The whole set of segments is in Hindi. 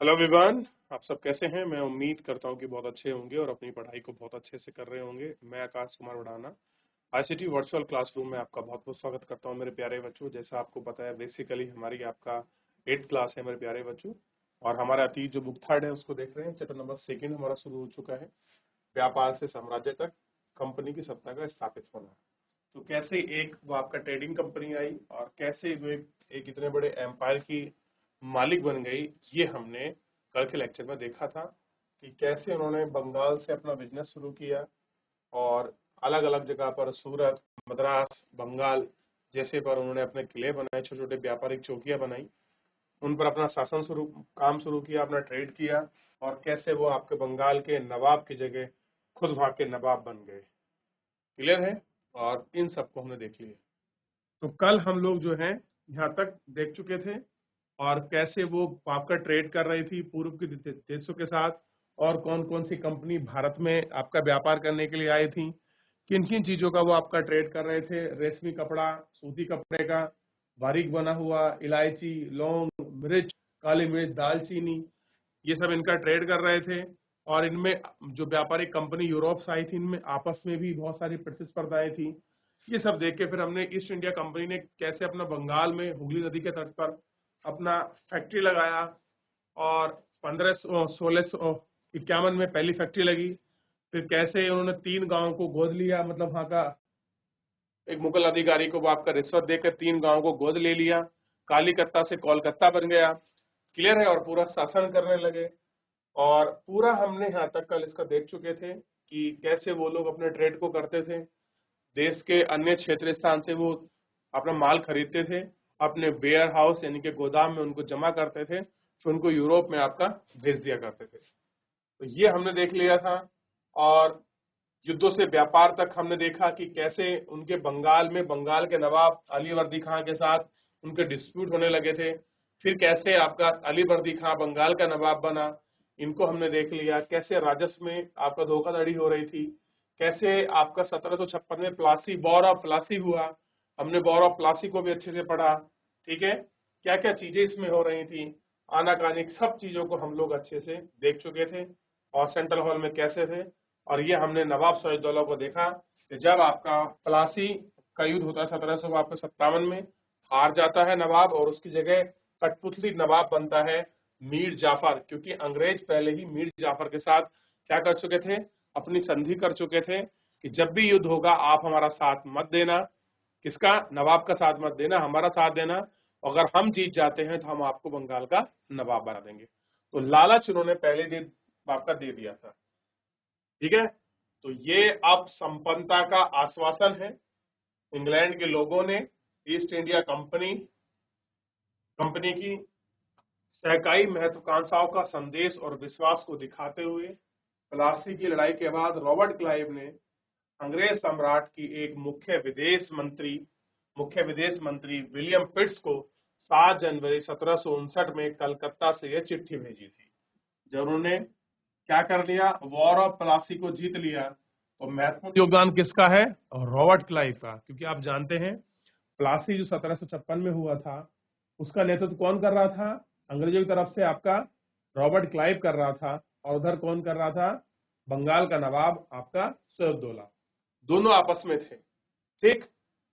हेलो एवरीवन, आप सब कैसे हैं। मैं उम्मीद करता हूं कि बहुत अच्छे होंगे और अपनी पढ़ाई को बहुत अच्छे से कर रहे होंगे। मैं Akash Kumar वडाना ICT virtual classroom में आपका बहुत बहुत स्वागत करता हूं मेरे प्यारे बच्चों। जैसा आपको पता है, बेसिकली हमारी आपका 8th क्लास है मेरे प्यारे बच्चों, और हमारा अतीत जो बुक थर्ड है उसको देख रहे हैं। चैप्टर नंबर 2 हमारा शुरू हो चुका है, व्यापार से साम्राज्य तक कंपनी की सत्ता का स्थापित होना। तो कैसे एक वो आपका ट्रेडिंग कंपनी आई और कैसे वो एक इतने बड़े एम्पायर की मालिक बन गई, ये हमने कल के लेक्चर में देखा था कि कैसे उन्होंने बंगाल से अपना बिजनेस शुरू किया और अलग अलग जगह पर सूरत, मद्रास, बंगाल जैसे पर उन्होंने अपने किले बनाए, छोटे छोटे व्यापारिक चौकियां बनाई, उन पर अपना काम शुरू किया, अपना ट्रेड किया, और कैसे वो आपके बंगाल के नवाब की जगह खुद वहां के नवाब बन गए। क्लियर है? और इन सबको हमने देख लिया। तो कल हम लोग जो है यहाँ तक देख चुके थे, और कैसे वो आपका ट्रेड कर रही थी पूर्व के देशों के साथ, और कौन कौन सी कंपनी भारत में आपका व्यापार करने के लिए आई थी, किन किन चीजों का वो आपका ट्रेड कर रहे थे। रेशमी कपड़ा, सूती कपड़े का, बारीक बना हुआ, इलायची, लौंग, मिर्च, काली मिर्च, दालचीनी, ये सब इनका ट्रेड कर रहे थे। और इनमें जो व्यापारिक कंपनी यूरोप से आई थी, इनमें आपस में भी बहुत सारी प्रतिस्पर्धाएं थी। ये सब देख के फिर हमने ईस्ट इंडिया कंपनी ने कैसे अपना बंगाल में हुगली नदी के तट पर अपना फैक्ट्री लगाया, और 1651 में पहली फैक्ट्री लगी। फिर कैसे उन्होंने 3 गांवों को गोद लिया, मतलब वहां का एक मुगल अधिकारी को वो आपका रिश्वत देकर 3 गांवों को गोद ले लिया। कालीकत्ता से कोलकाता बन गया। क्लियर है? और पूरा शासन करने लगे। और पूरा हमने यहाँ तक कल इसका देख चुके थे कि कैसे वो लोग अपने ट्रेड को करते थे। देश के अन्य क्षेत्रीय स्थान से वो अपना माल खरीदते थे, अपने वेयर हाउस यानी कि गोदाम में उनको जमा करते थे, फिर उनको यूरोप में आपका भेज दिया करते थे। तो ये हमने देख लिया था। और युद्धों से व्यापार तक हमने देखा कि कैसे उनके बंगाल में बंगाल के नवाब अलीवर्दी खां के साथ उनके डिस्प्यूट होने लगे थे। फिर कैसे आपका अलीवर्दी खां बंगाल का नवाब बना, इनको हमने देख लिया। कैसे राजस्व में आपका धोखाधड़ी हो रही थी, कैसे आपका 1756 में प्लासी, वॉर ऑफ प्लासी हुआ, हमने वॉर ऑफ प्लासी को भी अच्छे से पढ़ा। ठीक है? क्या क्या चीजें इसमें हो रही थी, आनाकानी, सब चीजों को हम लोग अच्छे से देख चुके थे। और सेंट्रल हॉल में कैसे थे, और ये हमने नवाब सिराजदौला को देखा कि जब आपका प्लासी का युद्ध होता है 1757 में, हार जाता है नवाब, और उसकी जगह कठपुतली नवाब बनता है मीर जाफर, क्योंकि अंग्रेज पहले ही मीर जाफर के साथ क्या कर चुके थे, अपनी संधि कर चुके थे कि जब भी युद्ध होगा आप हमारा साथ मत देना। किसका? नवाब का साथ मत देना, हमारा साथ देना। अगर हम जीत जाते हैं तो हम आपको बंगाल का नवाब बना देंगे। तो लालच उन्होंने पहले दिन आपका दे दिया था। ठीक है? तो ये अब संपन्नता का आश्वासन है। इंग्लैंड के लोगों ने ईस्ट इंडिया कंपनी की सहकाई महत्वाकांक्षाओं का संदेश और विश्वास को दिखाते हुए प्लासी की लड़ाई के बाद रॉबर्ट क्लाइव ने अंग्रेज सम्राट की एक मुख्य विदेश मंत्री विलियम पिट्स को 7 जनवरी 1759 में कलकत्ता से यह चिट्ठी भेजी थी। जब उन्होंने क्या कर लिया, वॉर ऑफ प्लासी को जीत लिया, तो महत्वपूर्ण योगदान किसका है? रॉबर्ट क्लाइव का। क्योंकि आप जानते हैं प्लासी जो 1756 में हुआ था, उसका नेतृत्व कौन कर रहा था? अंग्रेजों की तरफ से आपका रॉबर्ट क्लाइव कर रहा था। और उधर कौन कर रहा था? बंगाल का नवाब आपका सिराजदौला। दोनों आपस में थे। ठीक?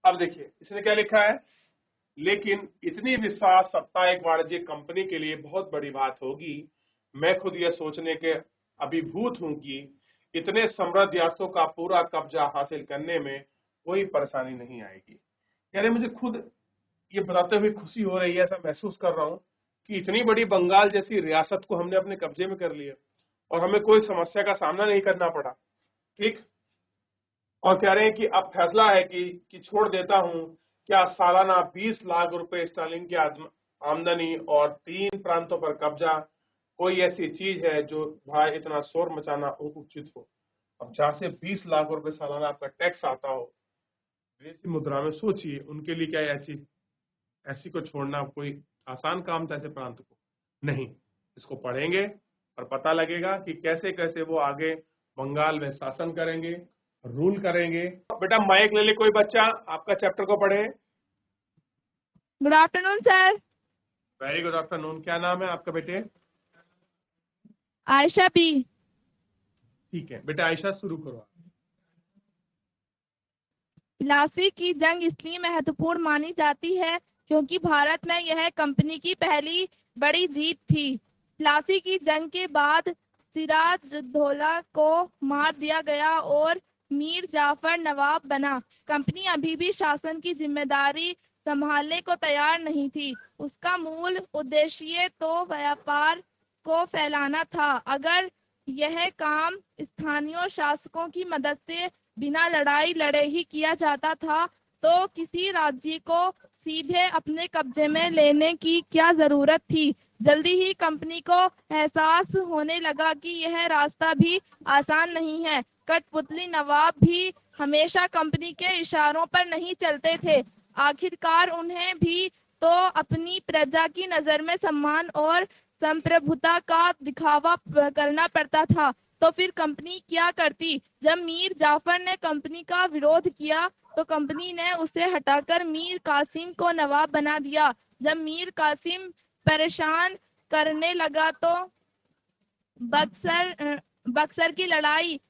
अब देखिए इसने क्या लिखा है, लेकिन इतनी विश्वास सत्ता एक वाणिज्यिक कंपनी के लिए बहुत बड़ी बात होगी। मैं खुद यह सोचने के अभिभूत हूं कि इतने समृद्ध यार्डों का पूरा कब्जा हासिल करने में कोई परेशानी नहीं आएगी। यानी मुझे खुद ये बताते हुए खुशी हो रही है, ऐसा महसूस कर रहा हूं कि इतनी बड़ी बंगाल जैसी रियासत को हमने अपने कब्जे में कर लिया और हमें कोई समस्या का सामना नहीं करना पड़ा। ठीक? और कह रहे हैं कि अब फैसला है कि छोड़ देता हूं। क्या सालाना 20 लाख रुपए स्टार्लिंग की आमदनी और 3 प्रांतों पर कब्जा कोई ऐसी चीज है जो भाई इतना शोर मचाना उचित हो? अब जहां से 20 लाख रुपए सालाना आपका टैक्स आता हो विदेशी मुद्रा में, सोचिए उनके लिए क्या ऐसी को छोड़ना कोई आसान काम था? ऐसे प्रांत को नहीं। इसको पढ़ेंगे और पता लगेगा कि कैसे कैसे वो आगे बंगाल में शासन करेंगे, रूल करेंगे। बेटा माइक ले ले कोई बच्चा, आपका चैप्टर को पढ़े। Good afternoon sir. Very good afternoon. क्या नाम है आपका बेटे? आयशा बी। ठीक है बेटा, आयशा शुरू करो। प्लासी की जंग इसलिए महत्वपूर्ण मानी जाती है क्योंकि भारत में यह कंपनी की पहली बड़ी जीत थी। प्लासी की जंग के बाद सिराजउद्दौला को मार दिया गया और मीर जाफर नवाब बना। कंपनी अभी भी शासन की जिम्मेदारी संभालने को तैयार नहीं थी। उसका मूल उद्देश्य तो व्यापार को फैलाना था। अगर यह काम स्थानीय शासकों की मदद से बिना लड़ाई लड़े ही किया जाता था तो किसी राज्य को सीधे अपने कब्जे में लेने की क्या जरूरत थी। जल्दी ही कंपनी को एहसास होने लगा कि यह रास्ता भी आसान नहीं है। कठपुतली नवाब भी हमेशा कंपनी के इशारों पर नहीं चलते थे। आखिरकार उन्हें भी तो अपनी प्रजा की नजर में सम्मान और संप्रभुता का दिखावा करना पड़ता था। तो फिर कंपनी क्या करती? जब मीर जाफर ने कंपनी का विरोध किया तो कंपनी ने उसे हटाकर मीर कासिम को नवाब बना दिया। जब मीर कासिम परेशान करने लगा तो बक्सर की लड़ाई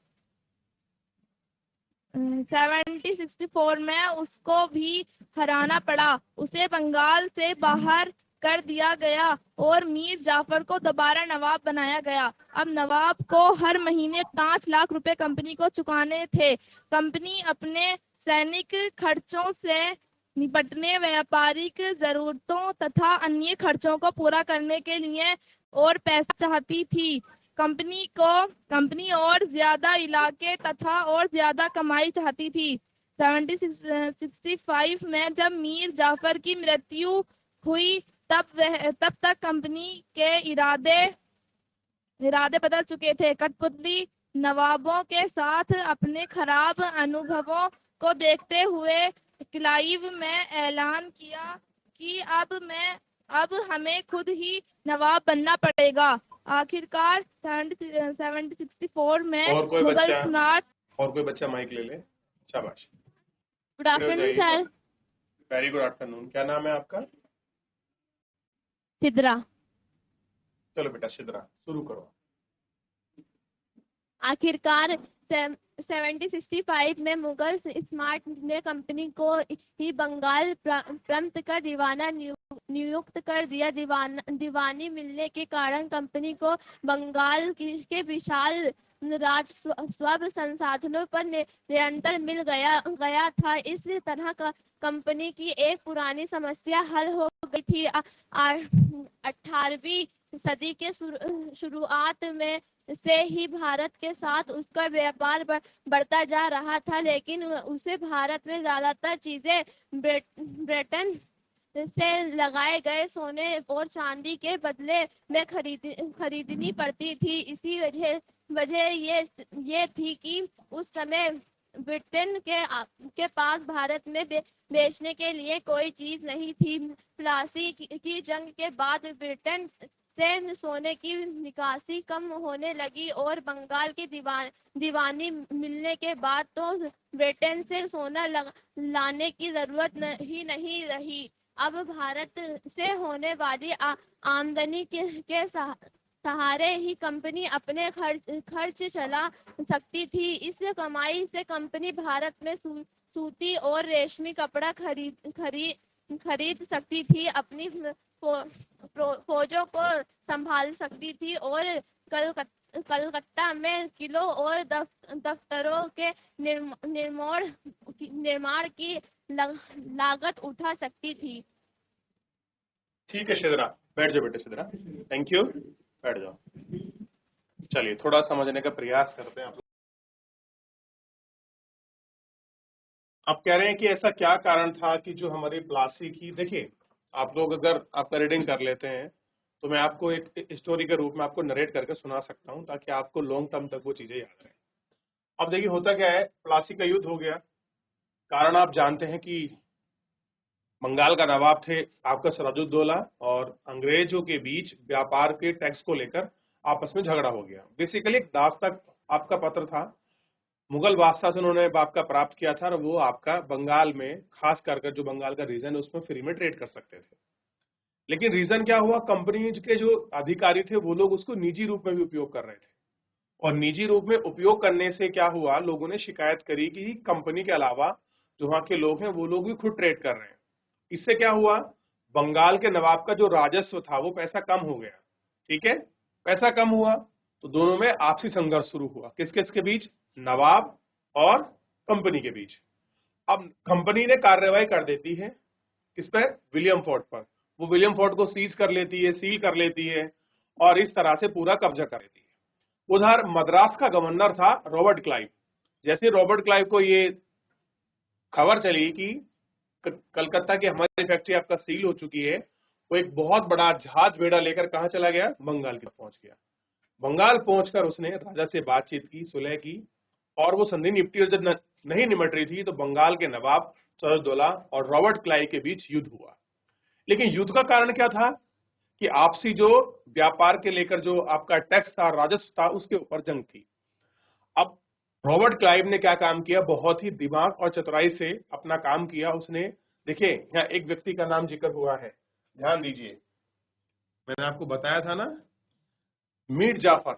1764 में उसको भी हराना पड़ा। उसे बंगाल से बाहर कर दिया गया और मीर जाफर को दोबारा नवाब बनाया गया। अब नवाब को हर महीने 5 लाख रुपए कंपनी को चुकाने थे। कंपनी अपने सैनिक खर्चों से निपटने, व्यापारिक जरूरतों तथा अन्य खर्चों को पूरा करने के लिए और पैसा चाहती थी। कंपनी और ज्यादा इलाके तथा और ज्यादा कमाई चाहती थी। 1765 में जब मीर जाफर की मृत्यु हुई तब तक कंपनी के इरादे बदल चुके थे। कठपुतली नवाबों के साथ अपने खराब अनुभवों को देखते हुए क्लाइव ने ऐलान किया कि अब हमें खुद ही नवाब बनना पड़ेगा। आखिरकार 1764 में और कोई मुगल बच्चा सम्राट। और कोई बच्चा माइक ले ले। शाबाश, गुड खड़े हो आफ्टरनून जाइए। सर। Very good afternoon. क्या नाम है आपका? सिद्रा। चलो बेटा सिद्रा, शुरू करो। आखिरकार 1765 में मुगल स्मार्ट ने कंपनी को ही बंगाल प्रांत का दीवाना नियुक्त कर दिया। दीवानी मिलने के कारण कंपनी को बंगाल के विशाल राजस्व संसाधनों पर नियंत्रण मिल गया था। इस तरह का कंपनी की एक पुरानी समस्या हल हो गई थी। 18वीं सदी के शुरुआत में से ही भारत के साथ उसका व्यापार बढ़ता जा रहा था, लेकिन उसे भारत में ज्यादातर चीजें ब्रिटेन से लगाए गए सोने और चांदी के बदले में खरीदनी पड़ती थी। इसी वजह ये थी कि उस समय ब्रिटेन के पास भारत में बेचने के लिए कोई चीज नहीं थी। प्लासी की जंग के बाद ब्रिटेन से सोने की निकासी कम होने लगी और बंगाल की दीवानी मिलने के बाद तो ब्रिटेन से सोना लाने की जरूरत ही नहीं रही। अब भारत से होने वाली आमदनी के सहारे ही कंपनी अपने खर्च चला सकती थी। इस कमाई से कंपनी भारत में सूती और रेशमी कपड़ा खरीद सकती थी, अपनी फौजों को संभाल सकती थी और कलकत्ता में किलों और दफ्तरों के निर्माण की लागत उठा सकती थी। ठीक है सिद्रा, बैठ जाओ बेटे सिद्रा। थैंक यू, बैठ जाओ। चलिए थोड़ा समझने का प्रयास करते हैं आप लोग। आप कह रहे हैं कि ऐसा क्या कारण था कि जो हमारी प्लासी की, देखिए आप लोग अगर आपका रीडिंग कर लेते हैं तो मैं आपको एक स्टोरी के रूप में आपको नरेट करके सुना सकता हूं ताकि आपको लॉन्ग टर्म तक वो चीजें याद रहें। अब देखिए होता क्या है, प्लासी का युद्ध हो गया। कारण आप जानते हैं कि बंगाल का नवाब थे आपका सिराजुद्दौला और अंग्रेजों के बीच व्यापार के टैक्स को लेकर आपस में झगड़ा हो गया। बेसिकली एक दास तक आपका पत्र था, मुगल बादशाह से उन्होंने आपका प्राप्त किया था और वो आपका बंगाल में खास कर जो बंगाल का रीजन है उसमें फ्री में ट्रेड कर सकते थे। लेकिन रीजन क्या हुआ, कंपनी के जो अधिकारी थे वो लोग उसको निजी रूप में भी उपयोग कर रहे थे, और निजी रूप में उपयोग करने से क्या हुआ, लोगों ने शिकायत करी कि कंपनी के अलावा जो वहां के लोग हैं वो लोग भी खुद ट्रेड कर रहे हैं। इससे क्या हुआ, बंगाल के नवाब का जो राजस्व था वो पैसा कम हो गया। ठीक है, पैसा कम हुआ तो दोनों में आपसी संघर्ष शुरू हुआ, किस किस के बीच, नवाब और कंपनी के बीच। अब कंपनी ने कार्रवाई कर देती है किस पर, विलियम फोर्ट पर। वो विलियम फोर्ट को सीज कर लेती है, सील कर लेती है, और इस तरह से पूरा कब्जा कर लेती है। उधर मद्रास का गवर्नर था रॉबर्ट क्लाइव। जैसे रॉबर्ट क्लाइव को ये खबर चली कि कलकत्ता की हमारी फैक्ट्री आपका सील हो चुकी है, वो एक बहुत बड़ा जहाज बेड़ा लेकर कहां चला गया, बंगाल की तरफ पहुंच गया। बंगाल पहुंचकर उसने राजा से बातचीत की, सुलह की, और वो संधि निपटी, और जब नहीं निमट रही थी तो बंगाल के नवाब सिराजुद्दौला और रॉबर्ट क्लाइव के बीच युद्ध हुआ। लेकिन युद्ध का कारण क्या था कि आपसी जो व्यापार के लेकर जो आपका टैक्स था, राजस्व था, उसके ऊपर जंग थी। अब रॉबर्ट क्लाइव ने क्या काम किया, बहुत ही दिमाग और चतुराई से अपना काम किया उसने। देखिए यहाँ एक व्यक्ति का नाम जिक्र हुआ है, ध्यान दीजिए, मैंने आपको बताया था ना, मीर जाफर।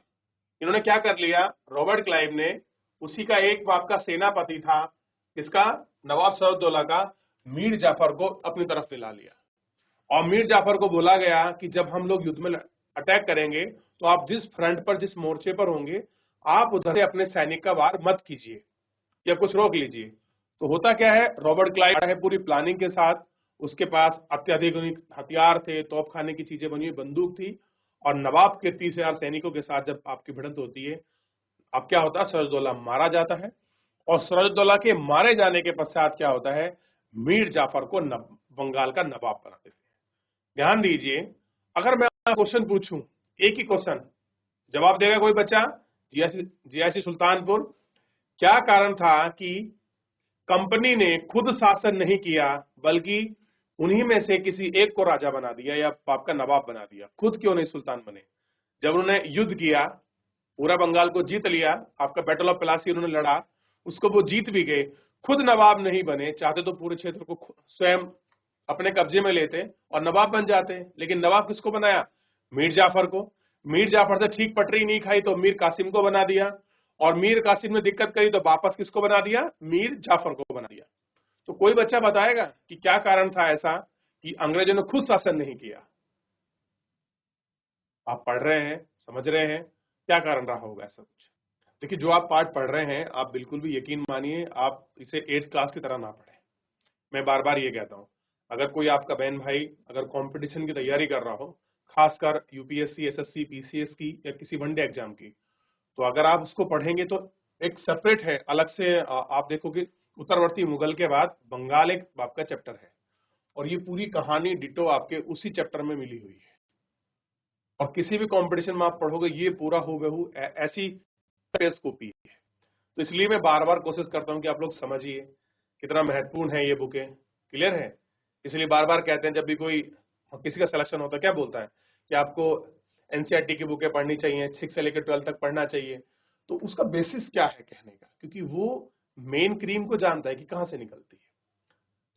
इन्होंने क्या कर लिया, रॉबर्ट क्लाइव ने उसी का एक बाप का सेनापति था, इसका नवाब सिराजुद्दौला का, मीर जाफर को अपनी तरफ मिला लिया। और मीर जाफर को बोला गया कि जब हम लोग युद्ध में अटैक करेंगे तो आप जिस फ्रंट पर, जिस मोर्चे पर होंगे, आप उधर से अपने सैनिक का वार मत कीजिए या कुछ रोक लीजिए। तो होता क्या है, रॉबर्ट क्लाइव है पूरी प्लानिंग के साथ, उसके पास अत्याधुनिक हथियार थे, तोपखाने की चीजें बनी हुई बंदूक थी, और नवाब के 30,000 सैनिकों के साथ जब आपकी भिड़ंत होती है, अब क्या होता है, सिराजुद्दौला मारा जाता है, और सिराजुद्दौला के मारे जाने के पश्चात क्या होता है, मीर जाफर को बंगाल का नवाब बना देते हैं। ध्यान दीजिए, अगर मैं क्वेश्चन पूछूं, एक ही क्वेश्चन, जवाब देगा कोई बच्चा, जीआईसी सुल्तानपुर, क्या कारण था कि कंपनी ने खुद शासन नहीं किया बल्कि उन्हीं में से किसी एक को राजा बना दिया या आपका नवाब बना दिया, खुद क्यों नहीं सुल्तान बने? जब उन्होंने युद्ध किया, पूरा बंगाल को जीत लिया, आपका बैटल ऑफ प्लासी उन्होंने लड़ा, उसको वो जीत भी गए, खुद नवाब नहीं बने, चाहते तो पूरे क्षेत्र को स्वयं अपने कब्जे में लेते और नवाब बन जाते, लेकिन नवाब किसको बनाया, मीर जाफर को। मीर जाफर से ठीक पटरी नहीं खाई तो मीर कासिम को बना दिया, और मीर कासिम ने दिक्कत करी तो वापस किसको बना दिया, मीर जाफर को बना दिया। तो कोई बच्चा बताएगा कि क्या कारण था ऐसा कि अंग्रेजों ने खुद शासन नहीं किया? आप पढ़ रहे हैं, समझ रहे हैं, क्या कारण रहा होगा ऐसा कुछ? देखिए, जो आप पाठ पढ़ रहे हैं, आप बिल्कुल भी यकीन मानिए आप इसे 8th क्लास की तरह ना पढ़ें। मैं बार बार ये कहता हूं, अगर कोई आपका बहन भाई अगर कंपटीशन की तैयारी कर रहा हो, खासकर यूपीएससी, एसएससी, पीसीएस की या किसी वनडे एग्जाम की, तो अगर आप उसको पढ़ेंगे तो एक सेपरेट है, अलग से आप देखोगे उत्तरवर्ती मुगल के बाद बंगाल एक आपका चैप्टर है, और ये पूरी कहानी डिटो आपके उसी चैप्टर में मिली हुई है। और किसी भी कंपटीशन में आप पढ़ोगे ये पूरा हूबहू ऐसी कॉपी है। तो इसलिए मैं बार बार कोशिश करता हूं कि आप लोग समझिए कितना महत्वपूर्ण है ये बुकें, क्लियर है? इसलिए बार बार कहते हैं जब भी कोई किसी का सिलेक्शन होता है, क्या बोलता है कि आपको एनसीईआरटी की बुकें पढ़नी चाहिए, 6 से लेकर 12 तक पढ़ना चाहिए। तो उसका बेसिस क्या है कहने का, क्योंकि वो मेन क्रीम को जानता है कि कहां से निकलती है।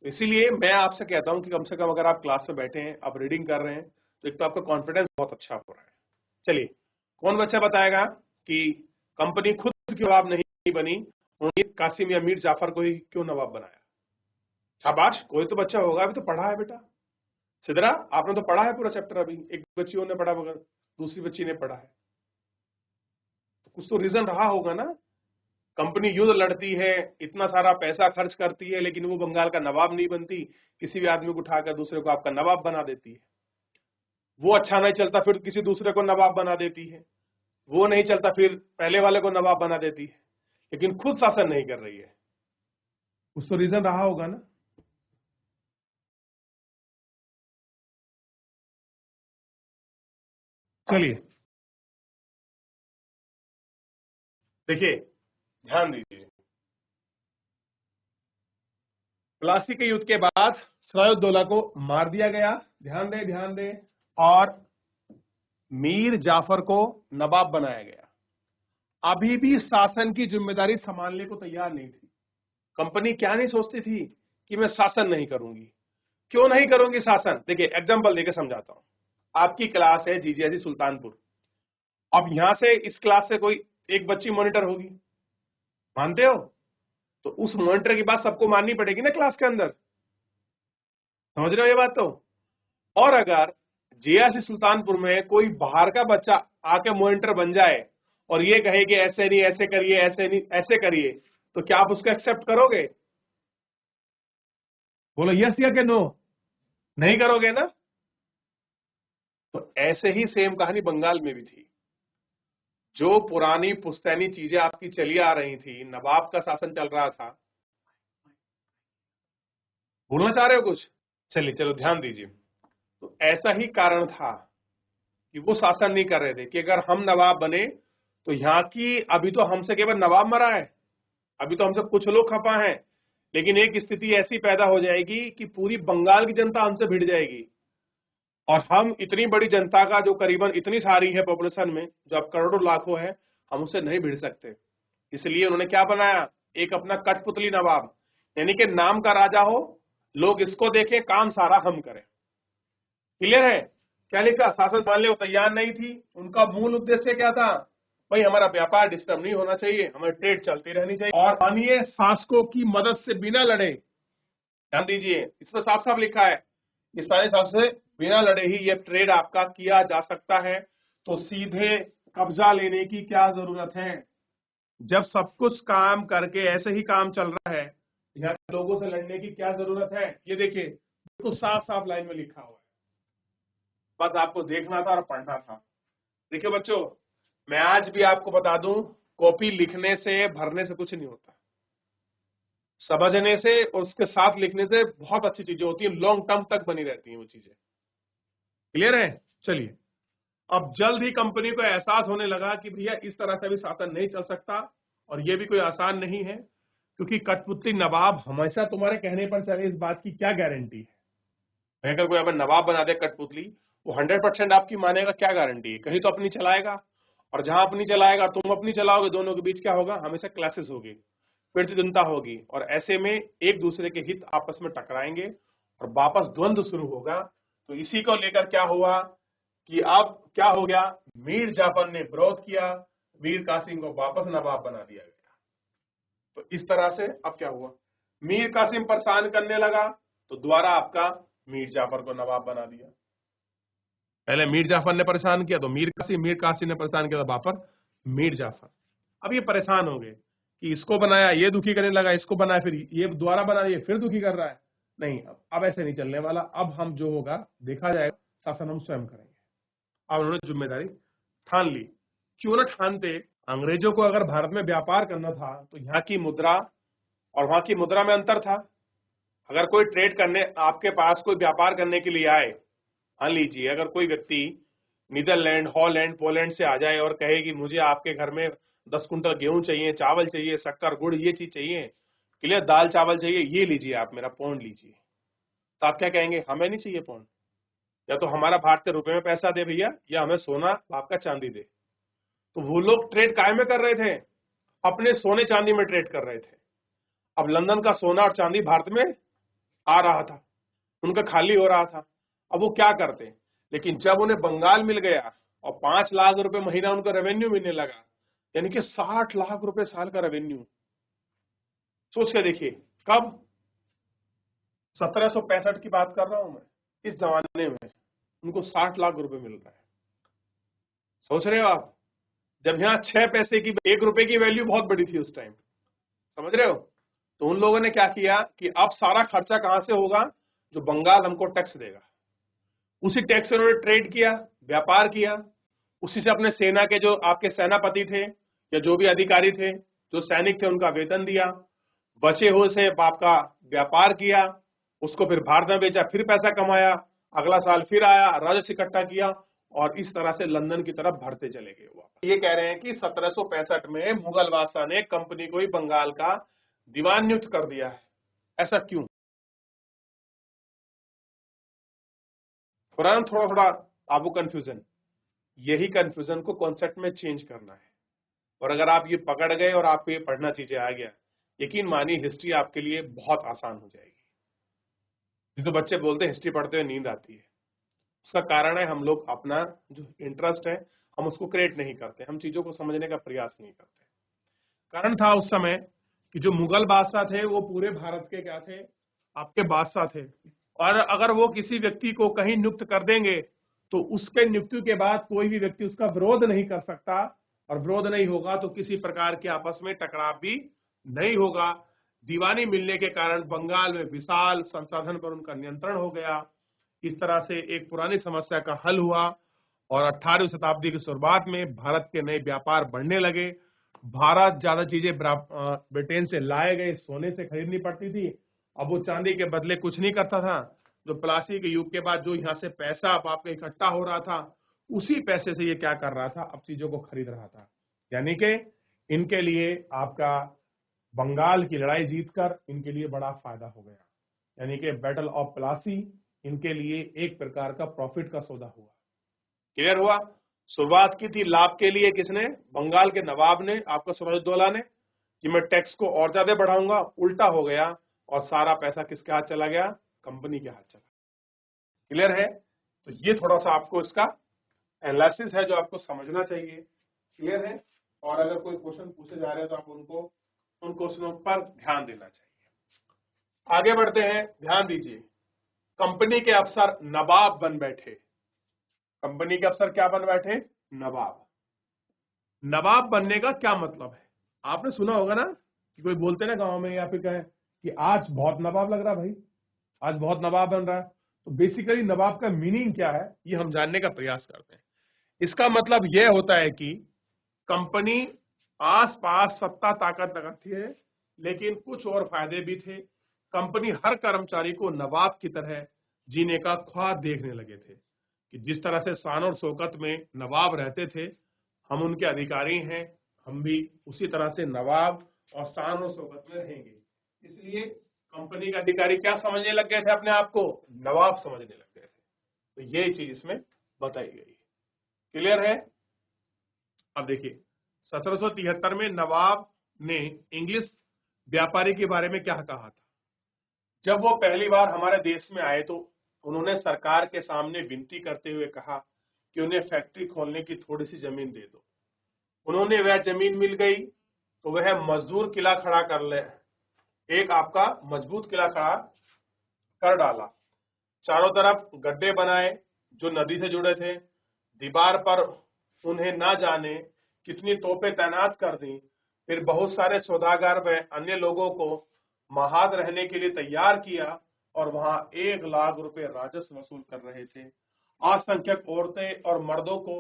तो इसीलिए मैं आपसे कहता हूं कि कम से कम अगर आप क्लास में बैठे हैं, आप रीडिंग कर रहे हैं, तो एक तो आपका कॉन्फिडेंस बहुत अच्छा हो रहा है। चलिए, कौन बच्चा बताएगा कि कंपनी खुद क्यों नवाब नहीं बनी, उन्होंने कासिम या मीर जाफर को ही क्यों नवाब बनाया? शाबाश, कोई तो बच्चा होगा, अभी तो पढ़ा है बेटा। सिद्धरा, आपने तो पढ़ा है पूरा चैप्टर, अभी एक बच्चियों ने पढ़ा मगर दूसरी बच्ची ने पढ़ा है, तो कुछ तो रीजन रहा होगा ना। कंपनी युद्ध लड़ती है, इतना सारा पैसा खर्च करती है, लेकिन वो बंगाल का नवाब नहीं बनती, किसी भी आदमी को उठाकर दूसरे को आपका नवाब बना देती है। वो अच्छा नहीं चलता फिर किसी दूसरे को नवाब बना देती है, वो नहीं चलता फिर पहले वाले को नवाब बना देती है, लेकिन खुद शासन नहीं कर रही है। कुछ तो रीजन रहा होगा ना। चलिए देखिए, ध्यान दीजिए, प्लासी के युद्ध के बाद सिराजुद्दौला को मार दिया गया, ध्यान दे ध्यान दे, और मीर जाफर को नवाब बनाया गया। अभी भी शासन की जिम्मेदारी संभालने को तैयार नहीं थी। कंपनी क्या नहीं सोचती थी कि मैं शासन नहीं करूंगी, क्यों नहीं करूंगी शासन? देखिए एग्जांपल देके समझाता हूं। आपकी क्लास है जीजीएससी सुल्तानपुर, अब यहां से इस क्लास से कोई एक बच्ची मॉनिटर होगी, मानते हो? तो उस मॉनिटर की बात सबको माननी पड़ेगी ना क्लास के अंदर, समझ रहे हो ये बात? तो और अगर जीएससी सुल्तानपुर में कोई बाहर का बच्चा आके मॉनिटर बन जाए और ये कहे कि ऐसे नहीं ऐसे करिए, ऐसे नहीं ऐसे करिए, तो क्या आप उसको एक्सेप्ट करोगे? बोलो यस या कि नो? नहीं करोगे ना? तो ऐसे ही सेम कहानी बंगाल में भी थी। जो पुरानी पुश्तैनी चीजें आपकी चली आ रही थी, नवाब का शासन चल रहा था, बोलना चाह रहे हो कुछ? चलिए चलो ध्यान दीजिए। तो ऐसा ही कारण था कि वो शासन नहीं कर रहे थे कि अगर हम नवाब बने तो यहाँ की, अभी तो हमसे केवल नवाब मरा है, अभी तो हमसे कुछ लोग खफा हैं, लेकिन एक स्थिति ऐसी पैदा हो जाएगी कि पूरी बंगाल की जनता हमसे भिड़ जाएगी, और हम इतनी बड़ी जनता का जो करीबन इतनी सारी है पॉपुलेशन में, जो अब करोड़ों लाखों है, हम उससे नहीं भिड़ सकते। इसलिए उन्होंने क्या बनाया, एक अपना कठपुतली नवाब, यानी कि नाम का राजा हो, लोग इसको देखें, काम सारा हम करें। क्लियर है? क्या लिखा? शासन संभालने को तैयार नहीं थी। उनका मूल उद्देश्य क्या था? भाई हमारा व्यापार डिस्टर्ब नहीं होना चाहिए, हमारी ट्रेड चलती रहनी चाहिए, और स्थानीय शासकों की मदद से बिना लड़े, ध्यान दीजिए इसमें साफ साफ लिखा है, स्थानीय शासन से बिना लड़े ही ये ट्रेड आपका किया जा सकता है। तो सीधे कब्जा लेने की क्या जरूरत है? जब सब कुछ काम करके ऐसे ही काम चल रहा है, यहाँ लोगों से लड़ने की क्या जरूरत है? ये देखिए तो साफ साफ लाइन में लिखा हुआ है, बस आपको देखना था और पढ़ना था। देखिए बच्चों, मैं आज भी आपको बता दूं, कॉपी लिखने से भरने से कुछ नहीं होता, समझने से और उसके साथ लिखने से बहुत अच्छी चीजें होती हैं, लॉन्ग टर्म तक बनी रहती हैं वो चीजें। क्लियर है? चलिए, अब जल्द ही कंपनी को एहसास होने लगा कि भैया इस तरह से भी शासन नहीं चल सकता, और ये भी कोई आसान नहीं है, क्योंकि कठपुतली नवाब हमेशा तुम्हारे कहने पर चले, इस बात की क्या गारंटी है? अगर कोई हमें नवाब बना दे कठपुतली, वो 100% आपकी मानेगा, क्या गारंटी है? कहीं तो अपनी चलाएगा, और जहां अपनी चलाएगा तुम अपनी चलाओगे, दोनों के बीच क्या होगा? हमेशा क्लैशेस होगी, प्रतिद्वंदता होगी, और ऐसे में एक दूसरे के हित आपस में टकराएंगे और वापस द्वंद्व शुरू होगा। तो इसी को लेकर क्या हुआ कि अब क्या हो गया, मीर जाफर ने विरोध किया, मीर कासिम को वापस नवाब बना दिया गया। तो इस तरह से अब क्या हुआ, मीर कासिम परेशान करने लगा, तो दोबारा आपका मीर जाफर को नवाब बना दिया। पहले मीर जाफर ने परेशान किया तो मीर कासिम ने परेशान किया तो बापर मीर जाफर। अब ये परेशान हो गए कि इसको बनाया, ये दुखी करने लगा, इसको बनाया, फिर ये दोबारा बनाया, ये फिर दुखी कर रहा है। नहीं, अब ऐसे नहीं चलने वाला, अब हम जो होगा देखा जाएगा, शासन हम स्वयं करेंगे। अब उन्होंने जिम्मेदारी ठान ली। क्यों ना ठानते? अंग्रेजों को अगर भारत में व्यापार करना था तो यहाँ की मुद्रा और वहां की मुद्रा में अंतर था। अगर कोई ट्रेड करने आपके पास कोई व्यापार करने के लिए आए, मान लीजिए अगर कोई व्यक्ति नीदरलैंड, हॉलैंड, पोलैंड से आ जाए और कहे कि मुझे आपके घर में 10 कुंटल गेहूं चाहिए, चावल चाहिए, शक्कर गुड़ ये चीज चाहिए, क्लियर, दाल चावल चाहिए, ये लीजिए आप मेरा पौंड लीजिए, तो आप क्या कहेंगे? हमें नहीं चाहिए पौंड, या तो हमारा भारतीय रुपए में पैसा दे भैया, या हमें सोना आपका चांदी दे। तो वो लोग ट्रेड काय में कर रहे थे? अपने सोने चांदी में ट्रेड कर रहे थे। अब लंदन का सोना और चांदी भारत में आ रहा था, उनका खाली हो रहा था, अब वो क्या करते? लेकिन जब उन्हें बंगाल मिल गया और 5 लाख रुपए महीना उनका रेवेन्यू मिलने लगा, यानी कि 60 लाख रुपए साल का रेवेन्यू, सोच के देखिए, कब? 1765 की बात कर रहा हूं मैं, इस जमाने में उनको 60 लाख रुपए मिल रहा है। सोच रहे हो आप? जब यहाँ 6 पैसे की, 1 रुपए की वैल्यू बहुत बड़ी थी उस टाइम, समझ रहे हो? तो उन लोगों ने क्या किया कि अब सारा खर्चा कहां से होगा? जो बंगाल हमको टैक्स देगा, उसी टैक्स से उन्होंने ट्रेड किया, व्यापार किया, उसी से अपने सेना के जो आपके सेनापति थे या जो भी अधिकारी थे, जो सैनिक थे, उनका वेतन दिया, बचे हुए से आपका व्यापार किया, उसको फिर भारत में बेचा, फिर पैसा कमाया, अगला साल फिर आया, राजस्व इकट्ठा किया, और इस तरह से लंदन की तरफ बढ़ते चले गए। ये कह रहे हैं कि 1765 में मुगल बादशाह ने कंपनी को ही बंगाल का दीवान नियुक्त कर दिया है। ऐसा क्यों? थोड़ा थोड़ा आपको कंफ्यूजन, यही कंफ्यूजन को कॉन्सेप्ट में चेंज करना है, और अगर आप ये पकड़ गए और आपको ये पढ़ना चीजें आ गया, यकीन मानिए हिस्ट्री आपके लिए बहुत आसान हो जाएगी। तो बच्चे बोलते हैं हिस्ट्री पढ़ते हुए नींद आती है, उसका कारण है हम लोग अपना जो इंटरेस्ट है हम उसको क्रिएट नहीं करते, हम चीजों को समझने का प्रयास नहीं करते। कारण था उस समय कि जो मुगल बादशाह थे वो पूरे भारत के क्या थे, आपके बादशाह थे, और अगर वो किसी व्यक्ति को कहीं नियुक्त कर देंगे तो उसके नियुक्ति के बाद कोई भी व्यक्ति उसका विरोध नहीं कर सकता, और विरोध नहीं होगा तो किसी प्रकार के आपस में टकराव भी नहीं होगा। दीवानी मिलने के कारण बंगाल में विशाल संसाधन पर उनका नियंत्रण हो गया। इस तरह से एक पुरानी समस्या का हल हुआ और 18वीं शताब्दी की शुरुआत में भारत के नए व्यापार बढ़ने लगे। भारत ज्यादा चीजें ब्रिटेन से लाए गए, सोने से खरीदनी पड़ती थी, अब वो चांदी के बदले कुछ नहीं करता था। जो प्लासी के युग के बाद जो यहाँ से पैसा आपका इकट्ठा हो रहा था, उसी पैसे से ये क्या कर रहा था, अब चीजों को खरीद रहा था। यानी कि इनके लिए आपका बंगाल की लड़ाई जीतकर इनके लिए बड़ा फायदा हो गया, यानी कि बैटल ऑफ प्लासी इनके लिए एक प्रकार का प्रॉफिट का सौदा हुआ। क्लियर हुआ? शुरुआत की थी लाभ के लिए किसने, बंगाल के नवाब ने, आपका सिराजुद्दौला ने, कि मैं टैक्स को और ज्यादा बढ़ाऊंगा, उल्टा हो गया और सारा पैसा किसके हाथ चला गया, कंपनी के हाथ चला। क्लियर है? तो ये थोड़ा सा आपको इसका एनालिसिस है जो आपको समझना चाहिए। क्लियर है? और अगर कोई क्वेश्चन पूछे जा रहे हैं तो आप उन क्वेश्चनों पर ध्यान देना चाहिए। आगे बढ़ते हैं, ध्यान दीजिए। कंपनी के अफसर नवाब बन बैठे। कंपनी के अफसर क्या बन बैठे, नवाब। नवाब बनने का क्या मतलब है, आपने सुना होगा ना कि कोई बोलते ना गांव में या फिर कहें कि आज बहुत नवाब लग रहा भाई, आज बहुत नवाब बन रहा है। तो बेसिकली नवाब का मीनिंग क्या है ये हम जानने का प्रयास करते हैं। इसका मतलब यह होता है कि कंपनी आसपास सत्ता ताकत लगाती है, लेकिन कुछ और फायदे भी थे। कंपनी हर कर्मचारी को नवाब की तरह जीने का ख्वाब देखने लगे थे कि जिस तरह से शान और शौकत में नवाब रहते थे, हम उनके अधिकारी हैं, हम भी उसी तरह से नवाब और शान और शौकत में रहेंगे। इसलिए कंपनी के अधिकारी क्या समझने लग गए थे, अपने आप को नवाब समझने लग गए थे। तो ये चीज इसमें बताई गई। क्लियर है? अब देखिए 1773 में नवाब ने इंग्लिश व्यापारी के बारे में क्या कहा था। जब वो पहली बार हमारे देश में आए तो उन्होंने सरकार के सामने विनती करते हुए कहा कि उन्हें फैक्ट्री खोलने की थोड़ी सी जमीन दे दो। उन्होंने वह जमीन मिल गई तो वह मजदूर किला खड़ा कर ले, एक आपका मजबूत किला खड़ा कर डाला। चारों तरफ गड्ढे बनाए जो नदी से जुड़े थे, दीवार पर उन्हें ना जाने कितनी तोपें तैनात कर दी। फिर बहुत सारे सौदागर व अन्य लोगों को महाद रहने के लिए तैयार किया और वहां 1 लाख रुपए राजस्व वसूल कर रहे थे। असंख्यक औरतें और मर्दों को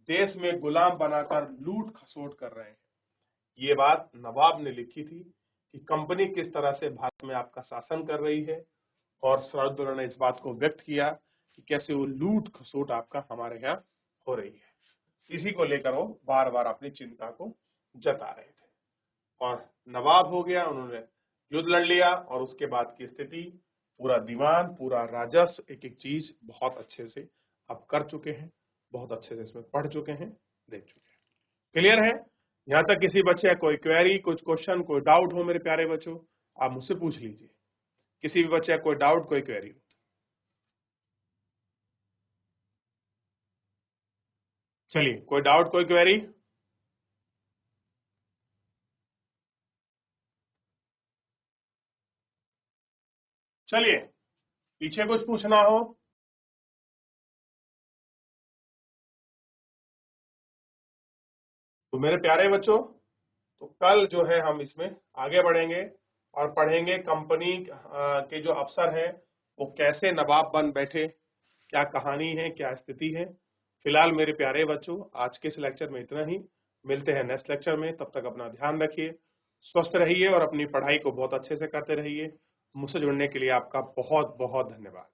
देश में गुलाम बनाकर लूट खसोट कर रहे हैं। ये बात नवाब ने लिखी थी कि कंपनी किस तरह से भारत में आपका शासन कर रही है, और सिराजुद्दौला ने इस बात को व्यक्त किया कि कैसे वो लूट खसोट आपका हमारे यहाँ हो रही है। इसी को लेकर वो बार बार अपनी चिंता को जता रहे थे और नवाब हो गया, उन्होंने युद्ध लड़ लिया और उसके बाद की स्थिति पूरा दीवान, पूरा राजस्व, एक एक चीज बहुत अच्छे से अब कर चुके हैं, बहुत अच्छे से इसमें पढ़ चुके हैं, देख चुके हैं। क्लियर है? यहाँ तक किसी बच्चे का कोई क्वेरी, कुछ क्वेश्चन, कोई डाउट हो मेरे प्यारे बच्चों, आप मुझसे पूछ लीजिए। किसी भी बच्चे का कोई डाउट, कोई क्वेरी हो। चलिए, कोई डाउट, कोई क्वेरी? चलिए, पीछे कुछ पूछना हो तो मेरे प्यारे बच्चों, तो कल जो है हम इसमें आगे बढ़ेंगे और पढ़ेंगे कंपनी के जो अफसर हैं वो कैसे नवाब बन बैठे, क्या कहानी है, क्या स्थिति है। फिलहाल मेरे प्यारे बच्चों, आज के इस लेक्चर में इतना ही। मिलते हैं नेक्स्ट लेक्चर में, तब तक अपना ध्यान रखिए, स्वस्थ रहिए और अपनी पढ़ाई को बहुत अच्छे से करते रहिए। मुझसे जुड़ने के लिए आपका बहुत बहुत धन्यवाद।